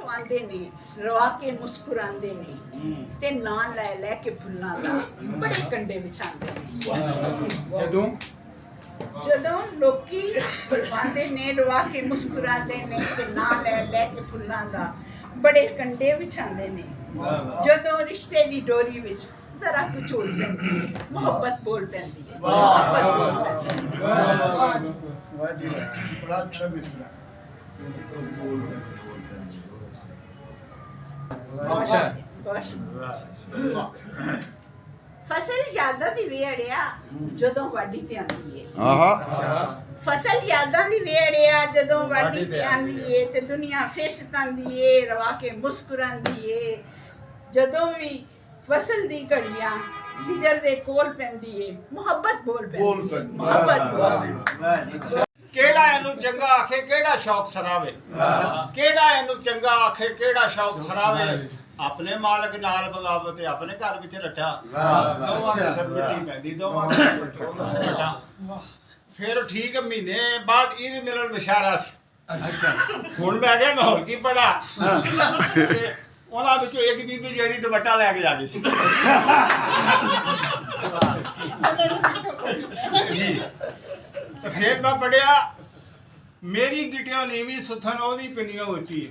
आंदे ने रवा के मुस्कुरांदे ने ते नां लै लै के फुल्लां दा बड़े कंडे विछांदे ने जदों जदों लोकी आंदे ने रवा के मुस्कुरांदे ने ते नां लै लै के फुल्लां दा बड़े कंडे विछांदे ने जदों रिश्ते दी डोरी विच जरा कुछ होल पैंदी है मोहब्बत बोल पैंदी है अच्छा फसल यादां दी वेड़िया जदों वाडी ते आंदी है फसल यादां दी वेड़िया जदों वाडी ते आंदी है ते दुनिया फिर सतांदी है रवा के मुस्कुरांदी है जदों भी फसल दी घड़ियां बिजर दे कोल पैंदी है मोहब्बत बोल पैंदी है मोहब्बत बोल केड़ा एनू चंगा आखे केड़ा शौक सरावे केड़ा एनू चंगा आखे केड़ा शौक सरावे अपने मालक नाल बगावत अपने घर विच रटा दोवां दे सिर मिट्टी पैंदी दोवां दे सिर रटा फिर ठीक महीने बाद ईद मिलन नशारा सी अच्छा हुण मैं क्या माहौल की पड़ा ਉਹਨਾਂ ਵਿੱਚੋਂ ਇੱਕ ਬੀਬੀ ਜਿਹੜੀ ਦੁਪੱਟਾ ਲੈ ਕੇ ਜਾ ਗਈ ਸੀ ਜੀ ਫਿਰ ਮੈਂ ਪੜਿਆ ਮੇਰੀ ਗਿਟਿਓ ਨੀਵੀਂ ਸੁਥਨ ਉਹਦੀ ਪਿੰਨੀਓ ਉੱਚੀ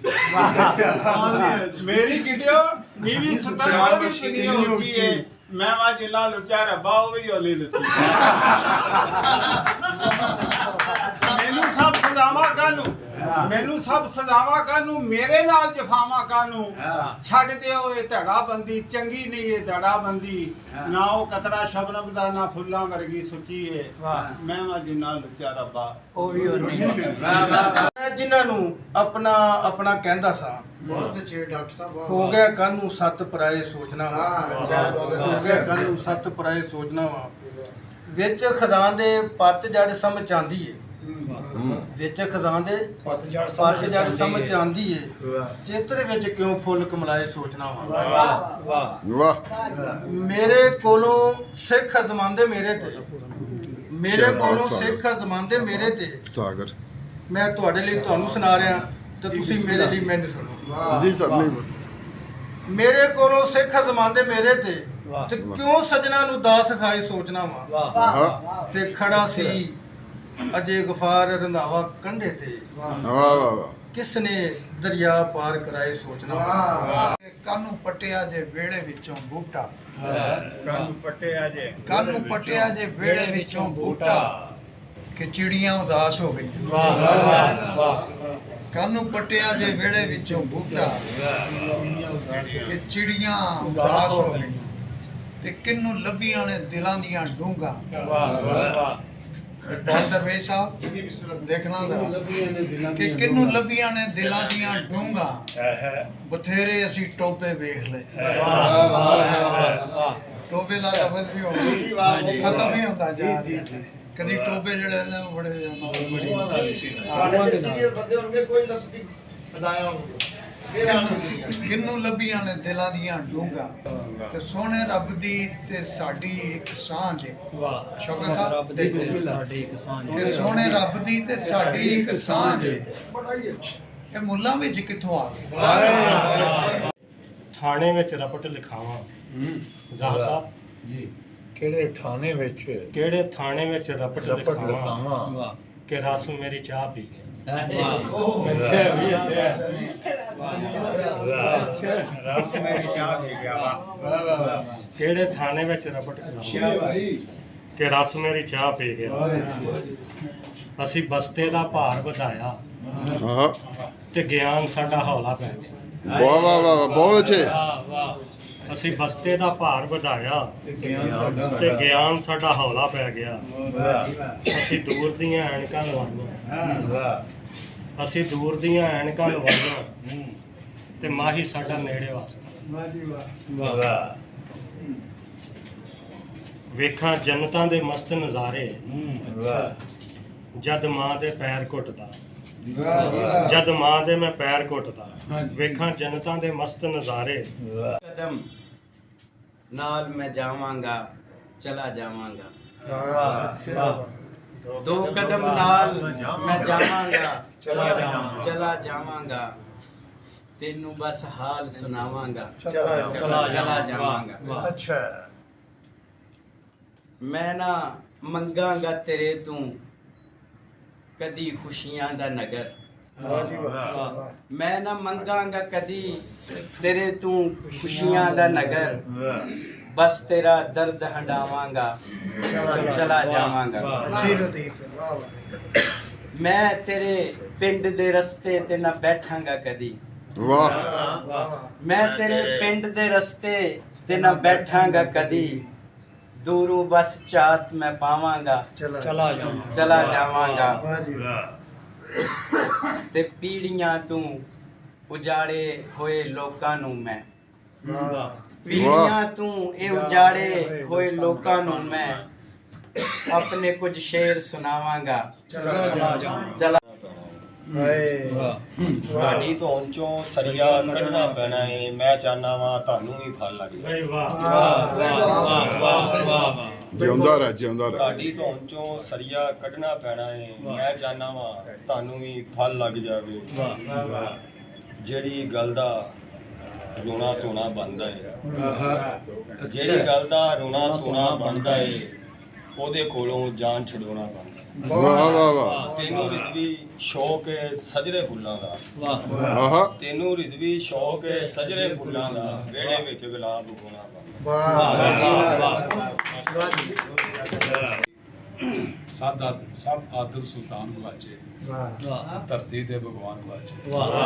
ਮੇਰੀ ਗਿਟਿਓ ਨੀਵੀਂ ਸੁਥਨ ਉਹਦੀ ਪਿੰਨੀਓ ਉੱਚੀ ਹੈ ਮੈਂ ਵਾ ਜਿਲਾ ਲੁੱਚਾ ਰੱਬਾ ਉਹ ਵੀ ਓਲੀ ਲੁੱਚੀ ਮੈਨੂੰ ਸਭ ਸਜ਼ਾਵਾਂ ਕਾਨੂੰ ਮੈਨੂੰ ਸਭ ਸਜ਼ਾਵਾਂ ਕਾਨੂੰ ਮੇਰੇ ਨਾਲ ਜਫਾਵਾਂ ਕਾਨੂੰ ਛੱਡ ਦਿਓ ਇਹ ਧੜਾ ਬੰਦੀ ਚੰਗੀ ਨਹੀਂ ਇਹ ਧੜਾ ਬੰਦੀ ਨਾ ਉਹ ਕਤਰਾ ਸ਼ਬਨਮ ਦਾ ਨਾ ਫੁੱਲਾਂ ਵਰਗੀ ਸੁੱਚੀ ਏ ਮੈਂ ਵਾ ਜਿੰਨਾ ਲੁੱਚਾ ਰੱਬਾ ਉਹ ਵੀ ਨਹੀਂ ਜਿਨ੍ਹਾਂ ਨੂੰ ਆਪਣਾ ਆਪਣਾ ਕਹਿੰਦਾ ਸਾਂ ਬਹੁਤ ਅੱਛੇ ਡਾਕਟਰ ਸਾਹਿਬ ਹੋ ਗਿਆ ਕਾਨੂੰ ਸੱਤ ਪਰਾਏ ਸੋਚਣਾ ਵਾ ਹੋ ਗਿਆ ਕਾਨੂੰ ਸੱਤ ਪਰਾਏ ਸੋਚਣਾ ਵਾ ਵਿੱਚ ਖਜ਼ਾਨ ਦੇ ਪੱਤ ਜੜ ਸਮਝ ਆਂਦੀ ਏ ਵਿੱਚ ਖਜ਼ਾਨ ਦੇ ਪੱਤ ਜੜ ਸਮਝ ਆਂਦੀ ਏ ਚਿੱਤਰ ਵਿੱਚ ਕਿਉਂ ਫੁੱਲ ਕਮਲਾਏ ਸੋਚਣਾ ਵਾ ਵਾਹ ਮੇਰੇ ਕੋਲੋਂ ਸਿੱਖ ਅਜ਼ਮਾਂਦੇ ਮੇਰੇ ਤੇ ਮੇਰੇ ਕੋਲੋਂ ਸਿੱਖ ਅਜ਼ਮਾਂਦੇ ਮੇਰੇ ਤੇ ਸਾਗਰ ਮੈਂ ਤੁਹਾਡੇ ਲਈ ਤੁਹਾਨੂੰ ਸੁਣਾ ਰਿਹਾ ਤੇ ਤੁਸੀਂ ਮੇਰੇ ਲਈ ਮੈਨੂੰ ਸੁਣੋ ਜੀ ਸਰ ਨਹੀਂ ਮੇਰੇ ਕੋਲੋਂ ਸਿੱਖ ਅਜ਼ਮਾਂਦੇ ਮੇਰੇ ਤੇ ਤੇ ਕਿਉਂ ਸਜਣਾ ਨੂੰ ਦਾਸ ਖਾਏ ਸੋਚਣਾ ਵਾ ਤੇ ਖੜਾ ਸੀ ਅਜੇ ਗਫਾਰ ਰੰਧਾਵਾ ਕੰਢੇ ਤੇ ਵਾਹ ਵਾਹ ਵਾਹ ਕਿਸਨੇ ਦਰਿਆ ਪਾਰ ਕਰਾਏ ਸੋਚਣਾ ਵਾ ਕਾਨੂੰ ਪਟਿਆ ਜੇ ਵੇੜੇ ਵਿੱਚੋਂ ਬੂਟਾ ਕਾਨੂੰ ਪੱਟਿਆ ਜੇ ਕਾਨੂੰ ਪਟਿਆ ਜੇ ਵੇੜੇ ਵਿੱਚੋਂ ਬੂਟਾ ਕਿ ਚਿੜੀਆਂ ਉਦਾਸ ਹੋ ਗਈਆਂ ਕਾਨੂੰ ਪਟਿਆ ਜੇ ਵੇੜੇ ਵਿੱਚੋਂ ਬੂਟਾ ਕਿ ਚਿੜੀਆਂ ਉਦਾਸ ਹੋ ਗਈਆਂ ਤੇ ਕਿੰਨੂੰ ਲੱਭੀਆਂ ਨੇ ਦਿਲਾਂ ਦੀਆਂ ਡੂੰਘਾਂ ਇਕਬਾਲ ਦਰਵੇਸ਼ ਸਾਹਿਬ ਦੇਖਣਾ ਕਿ ਕਿੰਨੂੰ ਲੱਭੀਆਂ ਨੇ ਦਿਲਾਂ ਦੀਆਂ ਡੂੰਘਾਂ ਬਥੇਰੇ ਅਸੀਂ ਟੋਬੇ ਵੇਖ ਲਏ ਟੋਬੇ ਦਾ ਲਫ਼ਜ਼ ਵੀ ਹੋ ਖਤਮ ਨਹੀਂ ਹੁੰਦਾ ਜਾ ਕਦੀ ਟੋਬੇ ਜਿਹੜੇ ਨੇ ਬੜੇ ਬੜੀ ਬੰਦੇ ਹੋਣਗੇ ਕੋਈ ਲਫ਼ਜ਼ ਨਹੀਂ ਬਤਾਇਆ ਹੋਣਗੇ ਕਿੰਨੂੰ ਲੱਭੀਆਂ ਨੇ ਦਿਲਾਂ ਦੀਆਂ ਡੂੰਘਾਂ ਤੇ ਸੋਹਣੇ ਰੱਬ ਦੀ ਤੇ ਸਾਡੀ ਇੱਕ ਸਾਂਝ ਹੈ ਵਾਹ ਸ਼ੁਕਰ ਸਾਹਿਬ ਦੇ ਸਾਡੀ ਇੱਕ ਸਾਂਝ ਤੇ ਸੋਹਣੇ ਰੱਬ ਦੀ ਤੇ ਸਾਡੀ ਇੱਕ ਸਾਂਝ ਹੈ ਇਹ ਮੁੱਲਾਂ ਵਿੱਚ ਕਿੱਥੋਂ ਆ ਗਏ ਥਾਣੇ ਵਿੱਚ ਰਪਟ ਲਿਖਾਵਾਂ ਜ਼ਾਹਰ ਸਾਹਿਬ ਜੀ ਕਿਹੜੇ ਥਾਣੇ ਵਿੱਚ ਰਪਟ ਲਿਖਾਵਾਂ ਕਿ ਰਸ ਮੇਰੀ ਚਾਹ ਪੀ ਕੇ ਰਸ ਮੇਰੀ ਚਾਹ ਪੀ ਗਿਆ ਵਾ ਕਿਹੜੇ ਥਾਣੇ ਵਿੱਚ ਰਪਟ ਲਿਖਾਵਾਂ ਕਿ ਰਸ ਮੇਰੀ ਚਾਹ ਪੀ ਗਿਆ ਅਸੀਂ ਬਸਤੇ ਦਾ ਭਾਰ ਵਧਾਇਆ ਹਾਂ ਤੇ ਗਿਆਨ ਸਾਡਾ ਹੌਲਾ ਪੈ ਗਿਆ ਵਾਹ ਵਾਹ ਵਾਹ ਬਹੁਤ ਅੱਛੇ ਅਸੀਂ ਬਸਤੇ ਦਾ ਭਾਰ ਵਧਾਇਆ ਤੇ ਗਿਆਨ ਸਾਡਾ ਹੌਲਾ ਪੈ ਗਿਆ ਅਸੀਂ ਦੂਰ ਦੀਆਂ ਐਨਕਾਂ ਲਵਾਈਆਂ ਅਸੀਂ ਦੂਰ ਦੀਆਂ ਐਨਕਾਂ ਲਵਾਈਆਂ ਤੇ ਮਾਹੀ ਸਾਡਾ ਨੇੜੇ ਵਸਦਾ ਵੇਖਾਂ ਜੰਨਤਾਂ ਦੇ ਮਸਤ ਨਜ਼ਾਰੇ ਜਦ ਮਾਂ ਦੇ ਪੈਰ ਘੁੱਟਦਾ ਜਦ ਮਾਂ ਦੇ ਮੈਂ ਪੈਰ ਘੁੱਟਦਾ ਵੇਖਾਂ ਜੰਨਤਾਂ ਦੇ ਮਸਤ ਨਜ਼ਾਰੇ ਕਦਮ ਨਾਲ ਮੈਂ ਜਾਵਾਂਗਾ ਚਲਾ ਜਾਵਾਂਗਾ ਦੋ ਕਦਮ ਨਾਲ ਮੈਂ ਜਾਵਾਂਗਾ ਚਲਾ ਜਾਵਾਂਗਾ ਤੈਨੂੰ ਬਸ ਹਾਲ ਸੁਣਾਵਾਂਗਾ ਚਲਾ ਚਲਾ ਜਾਵਾਂਗਾ ਵਾਹ ਅੱਛਾ ਮੈਂ ਨਾ ਮੰਗਾਂਗਾ ਤੇਰੇ ਤੋਂ ਕਦੀ ਖੁਸ਼ੀਆਂ ਦਾ ਨਗਰ ਵਾਹ ਜੀ ਵਾਹ ਮੈਂ ਨਾ ਮੰਗਾਂਗਾ ਕਦੀ ਤੇਰੇ ਤੋਂ ਖੁਸ਼ੀਆਂ ਦਾ ਨਗਰ ਬਸ ਤੇਰਾ ਦਰਦ ਹੰਡਾਵਾਂਗਾ ਚਲਾ ਜਾਵਾਂਗਾ ਅੱਛੀ ਲਤੀਫ ਵਾਹ ਵਾਹ ਮੈਂ ਤੇਰੇ ਪਿੰਡ ਦੇ ਰਸਤੇ ਤੇ ਨਾ ਬੈਠਾਂਗਾ ਕਦੀ ਵਾਹ ਮੈਂ ਤੇਰੇ ਪਿੰਡ ਦੇ ਰਸਤੇ ਤੇ ਨਾ ਬੈਠਾਂਗਾ ਕਦੀ ਦੂਰੋਂ ਬਸ ਚਾਤ ਮੈਂ ਪਾਵਾਂਗਾ ਚਲਾ ਚਲਾ ਜਾਵਾਂਗਾ ਵਾਹ ਜੀ ਵਾਹ ਤੇ ਪੀੜੀਆਂ ਤੋਂ ਉਜਾੜੇ ਹੋਏ ਲੋਕਾਂ ਨੂੰ ਮੈਂ ਵਾਹ ਪੀੜੀਆਂ ਤੋਂ ਇਹ ਉਜਾੜੇ ਹੋਏ ਲੋਕਾਂ ਨੂੰ ਮੈਂ ਆਪਣੇ ਕੁਝ ਸ਼ੇਰ ਸੁਣਾਵਾਂਗਾ ਚਲਾ ਹਾਏ ਤੁਹਾਡੀ ਧੌਣ ਚੋਂ ਸਰੀਆ ਕੱਢਣਾ ਪੈਣਾ ਏ ਮੈਂ ਚਾਹਨਾ ਵਾਂ ਤੁਹਾਨੂੰ ਵੀ ਫਲ ਲੱਗ ਜਾਏ ਬਈ ਵਾਹ ਵਾਹ ਵਾਹ ਵਾਹ ਵਾਹ ਜਿਉਂਦਾ ਰਹਿ ਜਿਉਂਦਾ ਰਹਿ ਤੁਹਾਡੀ ਧੌਣ ਚੋਂ ਸਰੀਆ ਕੱਢਣਾ ਪੈਣਾ ਏ ਮੈਂ ਚਾਹਨਾ ਵਾਂ ਤੁਹਾਨੂੰ ਵੀ ਫਲ ਲੱਗ ਜਾਵੇ ਜਿਹੜੀ ਗੱਲ ਦਾ ਰੋਣਾ ਧੋਣਾ ਬਣਦਾ ਏ ਜਿਹੜੀ ਗੱਲ ਦਾ ਰੋਣਾ ਧੋਣਾ ਬਣਦਾ ਏ ਉਹਦੇ ਕੋਲੋਂ ਜਾਨ ਛਡਾਉਣਾ ਬਣਦਾ ਵਾਹ ਵਾਹ ਵਾਹ ਤੈਨੂੰ ਰਿਦਵੀ ਸ਼ੌਕ ਏ ਸਜਰੇ ਫੁੱਲਾਂ ਦਾ ਆਹਾ ਤੈਨੂੰ ਰਿਦਵੀ ਸ਼ੌਕ ਏ ਸਜਰੇ ਫੁੱਲਾਂ ਦਾ ਵਿਹੜੇ ਵਿੱਚ ਗੁਲਾਬ ਉਗਾਉਣਾ ਬਣਦਾ ਵਾਹ ਜੀ ਸਭ ਆਦਮ ਸੁਲਤਾਨ ਗਵਾਚੇ ਵਾਹ ਧਰਤੀ ਦੇ ਭਗਵਾਨ ਗਵਾਚੇ ਵਾਹ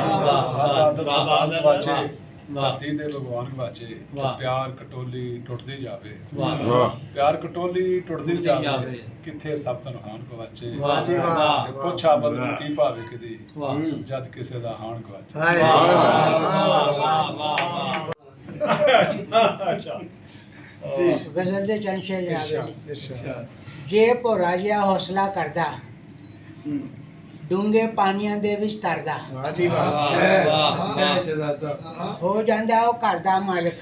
ਸਭ ਆਦਮ ਸੁਲਤਾਨ ਗਵਾਚੇ ਧਰਤੀ ਦੇ ਭਗਵਾਨ ਗਵਾਚੇ ਪਿਆਰ ਕਟੋਲੀ ਟੁੱਟਦੀ ਜਾਵੇ ਵਾਹ ਪਿਆਰ ਕਟੋਲੀ ਟੁੱਟਦੀ ਜਾਵੇ ਜਾਵੇ। ਕਿੱਥੇ ਸਭ ਤਨਹਾਨ ਗਵਾਚੇ ਵਾਹ ਜੀ ਵਾਹ ਪੁੱਛ ਆਬਦ ਨੂੰ ਕੀ ਭਾਵੇ ਕਦੀ ਜਦ ਕਿਸੇ ਦਾ ਹਾਣ ਗਵਾਚੇ ਹਾਏ ਗਜ਼ਲ ਦੇ ਚੰਸ਼ੇ ਜਾਵੇ ਅੱਛਾ ਜੇ ਭੋਰਾ ਜਿਹਾ ਹੌਸਲਾ ਕਰਦਾ ਡੂੰਘੇ ਪਾਣੀਆਂ ਦੇ ਵਿੱਚ ਤਰਦਾ ਵਾਹ ਜੀ ਵਾਹ ਹੋ ਜਾਂਦਾ ਉਹ ਘਰ ਦਾ ਮਾਲਕ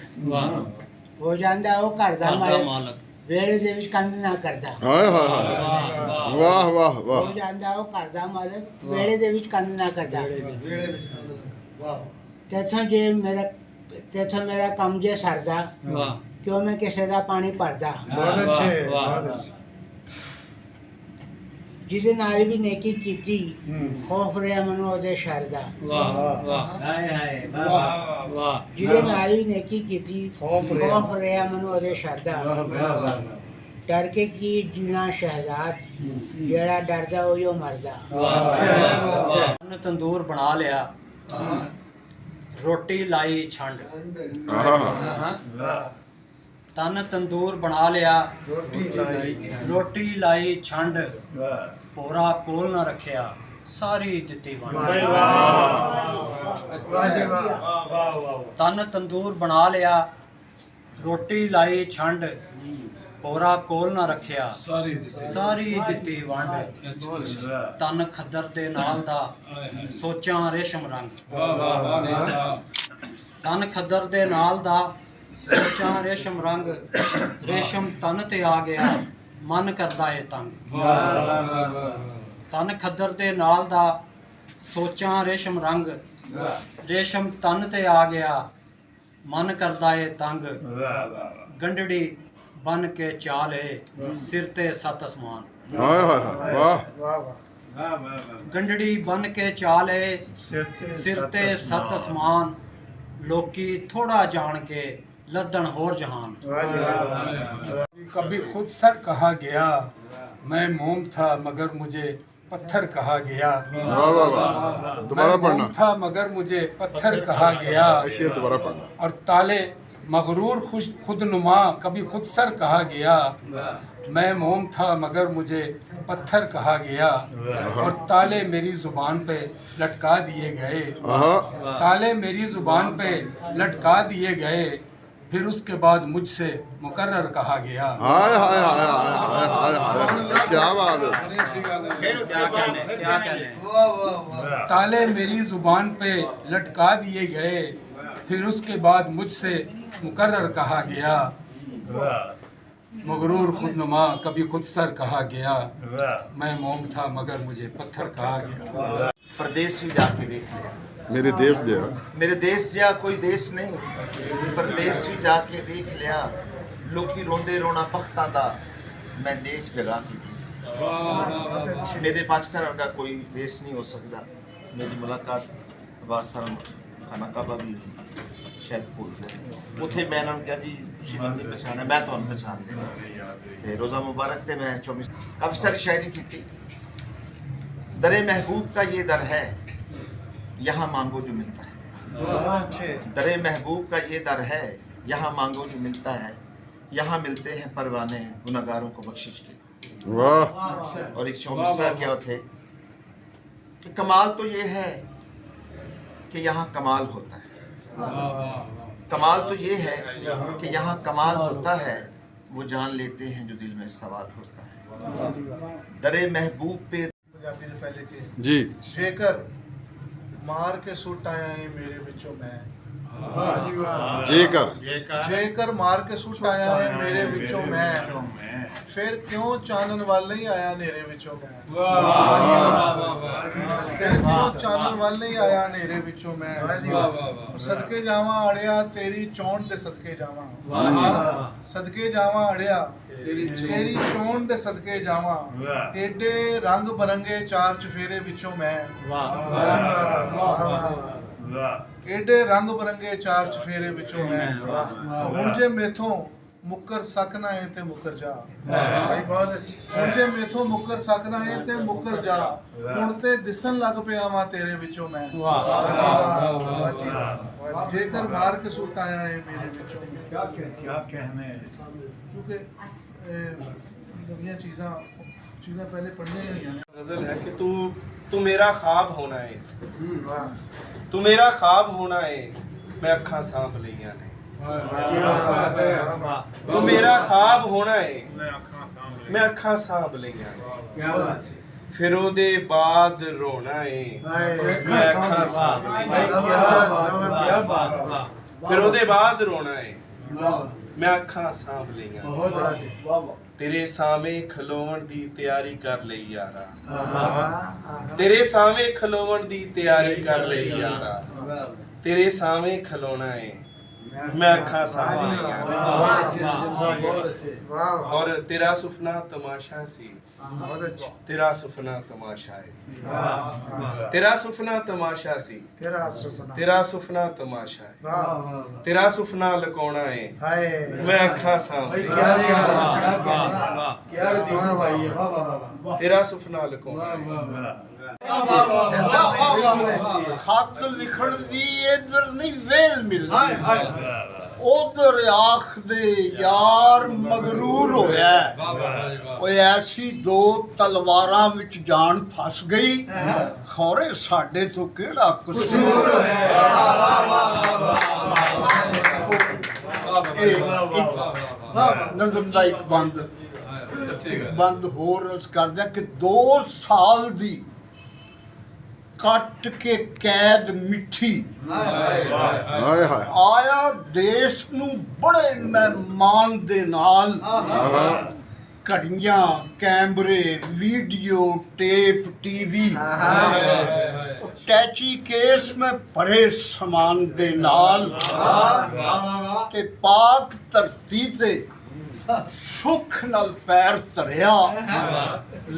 ਹੋ ਜਾਂਦਾ ਉਹ ਘਰ ਦਾ ਮਾਲਕ ਵੇੜੇ ਦੇ ਵਿੱਚ ਕੰਧ ਨਾ ਕਰਦਾ ਹਾਏ ਹਾਏ ਹਾਏ ਵਾਹ ਵਾਹ ਹੋ ਵਾਹ ਜਾਂਦਾ ਉਹ ਘਰ ਦਾ ਮਾਲਕ ਵੇੜੇ ਦੇ ਵਿੱਚ ਕੰਧ ਨਾ ਕਰਦਾ ਤੇਥੋਂ ਮੇਰਾ ਕੰਮ ਜੇ ਸਰਦਾ ਕਿਉਂ ਮੈਂ ਕਿਸੇ ਦਾ ਪਾਣੀ ਭਰਦਾ ਬਹੁਤ ਅੱਛੇ ਬਹੁਤ ਅੱਛੇ ਜਿਹਦੇ ਨਾਲ ਵੀ ਨੇਕੀ ਕੀਤੀ ਖੌਫ ਰਿਹਾ ਮੈਨੂੰ ਉਹਦੇ ਸ਼ਰ ਦਾ ਹਾਏ ਹਾਏ ਵਾਹ ਜਿਹਦੇ ਨਾਲ ਵੀ ਨੇਕੀ ਕੀਤੀ ਖੌਫ ਰਿਹਾ ਮੈਨੂੰ ਉਹਦੇ ਸ਼ਰ ਦਾ ਡਰ ਕੇ ਕੀ ਜੀਣਾ ਸ਼ਹਿਜ਼ਾਦ ਜਿਹੜਾ ਡਰਦਾ ਉਹੀ ਉਹ ਮਰਦਾ ਤੰਦੂਰ ਬਣਾ ਲਿਆ ਰੋਟੀ ਲਾਈ ਛੰਡ ਆਹਾ ਤਨ ਤੰਦੂਰ ਬਣਾ ਲਿਆ ਰੋਟੀ ਲਾਈ ਛੰਡ ਵਾਹ ਪੋਰਾ ਕੋਲ ਨਾ ਰੱਖਿਆ ਸਾਰੀ ਦਿੱਤੀ ਵੰਡ ਵਾਹ ਜੀ ਵਾਹ ਵਾਹ ਵਾਹ ਤਨ ਤੰਦੂਰ ਬਣਾ ਲਿਆ ਰੋਟੀ ਲਾਈ ਛੰਡ ਪੋਰਾ ਕੋਲ ਨਾ ਰੱਖਿਆ ਸਾਰੀ ਦਿੱਤੀ ਵੰਡ ਤਨ ਖੱਦਰ ਦੇ ਨਾਲ ਦਾ ਸੋਚਾਂ ਰੇਸ਼ਮ ਰੰਗ ਤਨ ਖੱਦਰ ਦੇ ਨਾਲ ਦਾ ਸੋਚਾਂ ਰੇਸ਼ਮ ਰੰਗ ਰੇਸ਼ਮ ਤਨ ਤੇ ਆ ਗਿਆ ਮਨ ਕਰਦਾ ਏ ਤੰਗ ਤਨ ਖੱਦਰ ਦੇ ਨਾਲ ਦਾ ਸੋਚਾਂ ਰੇਸ਼ਮ ਰੰਗ ਰੇਸ਼ਮ ਤਨ ਤੇ ਆ ਗਿਆ ਮਨ ਕਰਦਾ ਏ ਤੰਗ ਗੰਢੜੀ ਬਨ ਕੇ ਚਾਲੇ ਸਿਰ ਤੇ ਸੱਤ ਅਸਮਾਨ ਹਾਏ ਹਾਏ ਵਾਹ ਵਾਹ ਵਾਹ ਗੰਢੜੀ ਬਨ ਕੇ ਚਾਲੇ ਸਿਰ ਤੇ ਸੱਤ ਸੱਤ ਅਸਮਾਨ ਲੋਕੀ ਥੋੜਾ ਜਾਣ ਕੇ लद्दन होर जहान वाह जी वाह कभी खुद सर कहा गया मैं मोम था मगर मुझे पत्थर कहा गया वाह वाह वाह दोबारा मैं पढ़ना मोम था मगर मुझे पत्थर कहा गया शेर दोबारा पढ़ना और ताले मगरूर खुद नुमा कभी खुद सर कहा गया मैं मोम था मगर मुझे पत्थर कहा गया और ताले मेरी जुबान पे लटका दिए गए आहा ताले मेरी जुबान पे लटका दिए गए फिर उसके बाद मुझसे मुकर्रर कहा गया हाय हाय हाय हाय हाय हाय क्या बात है फिर उसके बाद क्या कहने वाह वाह वाह ताले मेरी जुबान पे लटका दिए गए फिर उसके बाद मुझसे मुकर्रर कहा गया मगरूर खुदनुमा कभी खुद सर कहा गया मैं मोम था मगर मुझे पत्थर कहा गया परदेस भी जाके देख लिया ਮੇਰੇ ਦੇਸ਼ ਜਿਹਾ ਮੇਰੇ ਦੇਸ਼ ਜਿਹਾ ਕੋਈ ਦੇਸ਼ ਨਹੀਂ, ਪਰਦੇਸ ਵੀ ਜਾ ਕੇ ਵੇਖ ਲਿਆ, ਲੋਕੀ ਰੋਂਦੇ ਰੋਣਾ ਬਖਤਾਂ ਦਾ, ਮੈਂ ਲੇਖ ਜਗਾ ਕੇ ਵੇਖ ਲਿਆ। ਮੇਰੇ ਪਾਕਿਸਤਾਨ ਵਰਗਾ ਕੋਈ ਦੇਸ਼ ਨਹੀਂ ਹੋ ਸਕਦਾ। ਮੇਰੀ ਮੁਲਾਕਾਤ ਵਾਰਸਾਰਾਮ ਖਾਨਾ ਕਾਬਾ ਵੀ ਸ਼ਾਇਦ ਭੁੱਲ ਗਏ। ਉੱਥੇ ਮੈਂ ਇਹਨਾਂ ਨੂੰ ਕਿਹਾ ਜੀ ਤੁਸੀਂ ਮੈਨੂੰ ਨਹੀਂ ਪਛਾਣਿਆ, ਮੈਂ ਤੁਹਾਨੂੰ ਪਛਾਣਦਾ। ਤੇ ਰੋਜ਼ਾ ਮੁਬਾਰਕ ਤੇ ਮੈਂ 24 ਕਾਫੀ ਸਾਰੀ शायरी की थी। दरे महबूब का ये दर है, यहाँ मांगो जो मिलता है। दरे महबूब का ये दर है, यहाँ मांगो जो मिलता है। यहाँ मिलते हैं परवाने गुनाहगारों को बख्शिश के। वाह। और एक चौबीसरा क्या थे कि कमाल तो ये है कि यहाँ कमाल होता है। कमाल तो ये है कि यहाँ कमाल होता है, वो जान लेते हैं जो दिल में सवाल होता है। दरे महबूब पे ਪੰਜਾਬੀ ਦੇ ਪਹਿਲੇ ਕੇ ਜੀ ਜੇਕਰ ਮਾਰ ਕੇ ਸੁੱਟ ਆਇਆ ਏ ਮੇਰੇ ਵਿੱਚੋਂ ਮੈਂ ਜੇਕਰ ਮਾਰ ਕੇ ਸੁੱਟ ਆਇਆ ਏ ਮੇਰੇ ਵਿੱਚੋਂ ਮੈਂ ਫਿਰ ਕਿਉਂ ਚਾਨਣ ਵੱਲ ਨਹੀਂ ਆਇਆ ਹਨੇਰੇ ਵਿੱਚੋਂ ਮੈਂ ਫਿਰ ਕਿਉਂ ਚਾਨਣ ਵੱਲ ਨਹੀਂ ਆਇਆ ਹਨੇਰੇ ਵਿੱਚੋਂ ਮੈਂ ਸਦਕੇ ਜਾਵਾਂ ਅੜਿਆ ਤੇਰੀ ਚੋਣ ਦੇ ਸਦਕੇ ਜਾਵਾਂ ਸਦਕੇ ਜਾਵਾਂ ਅੜਿਆ ਤੇਰੀ ਚੋਣ ਦੇ ਸਦਕੇ ਜਾਵਾਂ ਏਡੇ ਰੰਗ ਬਰੰਗੇ ਚਾਰ ਚਫੇਰੇ ਵਿੱਚੋਂ ਮੈਂ ਏਡੇ ਰੰਗ ਬਰੰਗੇ ਚਾਰ ਚਫੇਰੇ ਵਿੱਚੋਂ ਮੈਂ ਹੁਣ ਜੇ ਮੇਥੋਂ ਮੁੱਕਰ ਸਕਣਾ ਏ ਤੇ ਮੁੱਕਰ ਜਾ। ਹੁਣ ਜੇ ਮੇਥੋਂ ਮੁੱਕਰ ਸਕਣਾ ਏ ਤੇ ਮੁੱਕਰ ਜਾ, ਹੁਣ ਤੇ ਦਿਸਣ ਲੱਗ ਪਿਆ ਵਾਂ ਤੇਰੇ ਵਿੱਚੋਂ ਮੈਂ। ਜੇਕਰ ਮਾਰ ਕੇ ਸੁੱਟ ਆਇਆ ਏ ਮੇਰੇ ਵਿੱਚੋਂ क्या कहने क्योंकि नवीं चीज़ां पहले पढ़ने ही हैं। गजल है कि तू मेरा ख्वाब होना है, तू मेरा ख्वाब होना है, मैं अखा सांभ लिया ने। तू मेरा ख्वाब होना है, मैं अखा सांभ लिया ने। फिर ओदे बाद रोना है, मैं अखा सांभ लिया। फिर ओदे बाद रोना है, मैं अखा सांभ लिया। तेरे सामे खलोवन दी तैयारी कर लई यारा, तेरे सामे खलोवन दी तैयारी कर लई यारा। तेरे सामे खलोना है, मैं अखा सांभ लिया। और तेरा सुपना तमाशा सी, तेरा सुपना तमाशा है। तेरा सुपना तमाशा सी, तेरा सुपना तमाशा है। तेरा सुपना लकोना है, मैं अखा सांभ तेरा सुपना लकोना है। खत लिखण दी इधर नहीं वेल मिलदी, उधर आख दे यार मगरूर होया। ओए ऐसी दो तलवारां विच जान फस गई, खौरे साडे तो केड़ा कसूर होया। नज़म दा एक बंद होर कर दिया कि 2 साल दी कट के कैद मिठी आया देश नू बड़े मेहमान दे नाल। घड़ियां कैमरे वीडियो टेप टीवी टैची केस में बड़े समान दे नाल ते पाक धरती ते सुख नाल पैर धरिया।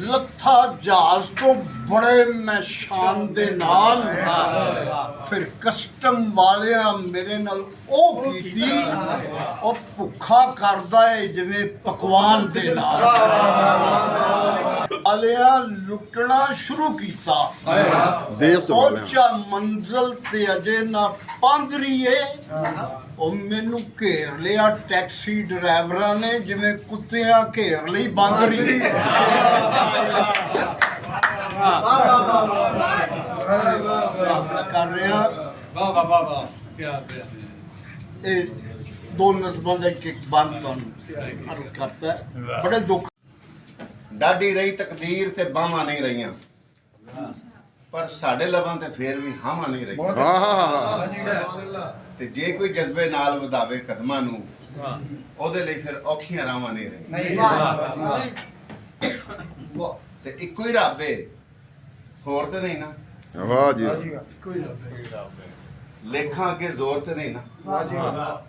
लत्था जहाज तो बड़े मैं शान दे नाल। फिर कस्टम वाले मेरे नाल ओ कीती, ओ भुखा करदा है जिवें पकवान दे नाल। वालिया लुटना शुरू कीता, पहुंचा मंजिल ते अजे ना पांदरी है। ओ मैनू घेर लिया टैक्सी ड्राइवरां ने जिवें कुत्तियां घेर लई बांदरी। कर रहा दो नज़मां दा एक बंद तुहानूं करता है। बड़े दुख डाडी रही तकदीर ते बाहां नहीं रहियां, पर साडे लबां ते फिर भी हावां नहीं रहियां। ते जे कोई जज्बे नाल वधावे कदमां नूं, ओहदे लई फिर औखियां रावां नहीं रहियां। ते इक्को ही रब है, होर ते नहीं ना। ਵਾਹ ਜੀ ਲੇਖਾਂ ਅੱਗੇ ਜ਼ੋਰ ਤੇ ਨਹੀਂ ਨਾ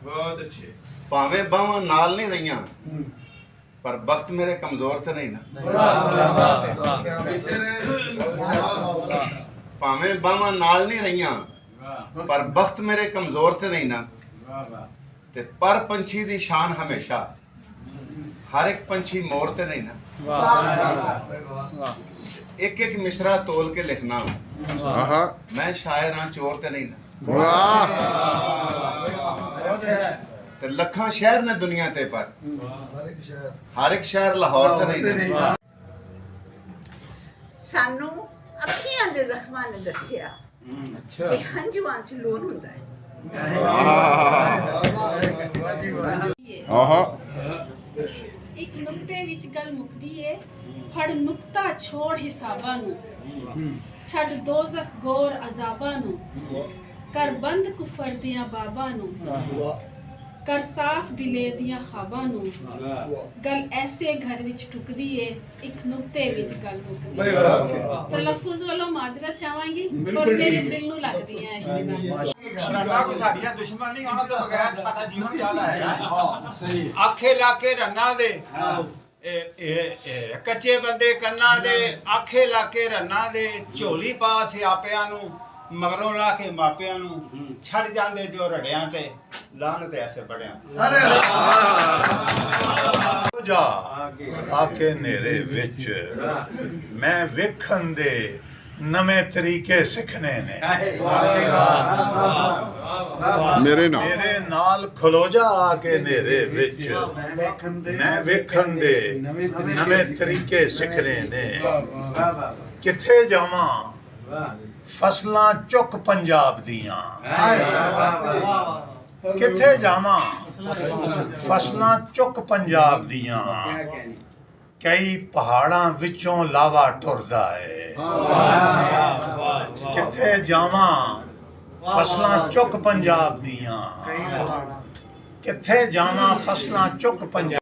ਬਹੁਤ ਅੱਛੇ ਭਾਵੇਂ ਬਾਹਾਂ ਨਾਲ ਨਹੀਂ ਰਹੀਆਂ ਪਰ ਵਕਤ ਮੇਰੇ ਕਮਜ਼ੋਰ ਤੇ ਨਹੀਂ ਨਾ ਭਾਵੇਂ ਬਾਹਾਂ ਨਾਲ ਨਹੀਂ ਰਹੀਆਂ ਪਰ ਵਕਤ ਮੇਰੇ ਕਮਜ਼ੋਰ ਤੇ ਨਹੀਂ ਨਾ ਤੇ ਪਰ ਪੰਛੀ ਦੀ ਸ਼ਾਨ ਹਮੇਸ਼ਾ ਹਰ ਇੱਕ ਪੰਛੀ ਮੋਰ ਤੇ ਨਹੀਂ ਨਾ ਇੱਕ ਇੱਕ ਮਿਸਰਾ ਤੋਲ ਕੇ ਲਿਖਣਾ ਆਹਾ ਮੈਂ ਸ਼ਾਇਰ ਹਾਂ ਚੋਰ ਤੇ ਨਹੀਂ ਨਾ ਵਾਹ ਤੇ ਲੱਖਾਂ ਸ਼ਹਿਰ ਨੇ ਦੁਨੀਆ ਤੇ ਪਰ ਹਰ ਇੱਕ ਸ਼ਹਿਰ ਲਾਹੌਰ ਤੇ ਨਹੀਂ ਨਾ ਸਾਨੂੰ ਅੱਖੀਆਂ ਦੇ ਜ਼ਖਮਾਂ ਨੇ ਦੱਸਿਆ ਕਿ ਹੰਝੂਆਂ 'ਚ ਲੂਣ ਹੁੰਦਾ ਹੈ। ਆਹਾ ਇੱਕ ਨੁਕਤੇ ਵਿੱਚ ਗੱਲ ਮੁੱਕਦੀ ਏ ਫੜ ਨੁਕਤਾ ਛੋੜ ਹਿਸਾਬਾਂ ਨੂੰ ਛੱਡ ਦੋਜ਼ਖ ਗੌਰ ਅਜ਼ਾਬਾਂ ਨੂੰ ਕਰ ਬੰਦ ਕੁਫਰ ਦੀਆਂ ਬਾਬਾਂ ਨੂੰ ਕਰ ਸਾਫ਼ ਦਿਲੇ ਦੀਆਂ ਖਾਬਾਂ ਨੂੰ ਗੱਲ ਐਸੇ ਘਰ ਵਿੱਚ ਟੁਕਦੀ ਏ ਇੱਕ ਨੁਕਤੇ ਵਿੱਚ ਗੱਲ ਮੁੱਕਦੀ ਏ। ਤਲਫੁਜ਼ ਵੱਲੋਂ ਮਾਜ਼ਰਤ ਚਾਹਾਂਗੀ ਪਰ ਮੇਰੇ ਦਿਲ ਨੂੰ ਲੱਗਦੀ ਹੈ ਇਸ ਗੱਲ ਰੰਨਾਂ ਕੋ ਸਾਡੀਆਂ ਦੁਸ਼ਮਣ ਨਹੀਂ ਉਹਨਾਂ ਤੋਂ ਬਗੈਰ ਸਾਡਾ ਜੀਵਨ ਚੱਲਦਾ ਹੈ ਸਹੀ ਆਖੇ ਲਾ ਕੇ ਰੰਨਾਂ ਦੇ ਇਹ ਕੱਚੇ ਬੰਦੇ ਕੰਨਾਂ ਦੇ ਆਖੇ ਲਾ ਕੇ ਰੰਨਾਂ ਦੇ ਝੋਲੀ ਪਾ ਸਿਆਪਿਆਂ ਨੂੰ ਮਗਰੋਂ ਲਾ ਕੇ ਮਾਪਿਆਂ ਨੂੰ ਛੱਡ ਜਾਂਦੇ ਜੋ ਰੜਿਆਂ ਤੇ ਲਾਹਨਤ ਐਸੇ ਬੜਿਆਂ ਜਾ ਆਕੇ ਨੇਰੇ ਵਿੱਚ ਮੈਂ ਵੇਖਣ ਦੇ ਨਵੇਂ ਤਰੀਕੇ ਸਿੱਖਣੇ ਨੇ ਮੇਰੇ ਨਾਲ ਖਲੋ ਜਾ ਆਕੇ ਨੇਰੇ ਵਿੱਚ ਮੈਂ ਵੇਖਣ ਦੇ ਨਵੇਂ ਤਰੀਕੇ ਸਿੱਖਣੇ ਨੇ ਕਿੱਥੇ ਜਾਵਾਂ ਫਸਲਾਂ ਚੁੱਕ ਪੰਜਾਬ ਦੀਆਂ ਕਿੱਥੇ ਜਾਵਾਂ ਫਸਲਾਂ ਚੁੱਕ ਪੰਜਾਬ ਦੀਆਂ ਕਈ ਪਹਾੜਾਂ ਵਿੱਚੋਂ ਲਾਵਾ ਟੁਰਦਾ ਏ ਕਿੱਥੇ ਜਾਵਾਂ ਫਸਲਾਂ ਚੁੱਕ ਪੰਜਾਬ ਦੀਆਂ ਕਿੱਥੇ ਜਾਵਾਂ ਫਸਲਾਂ ਚੁੱਕ ਪੰਜਾਬ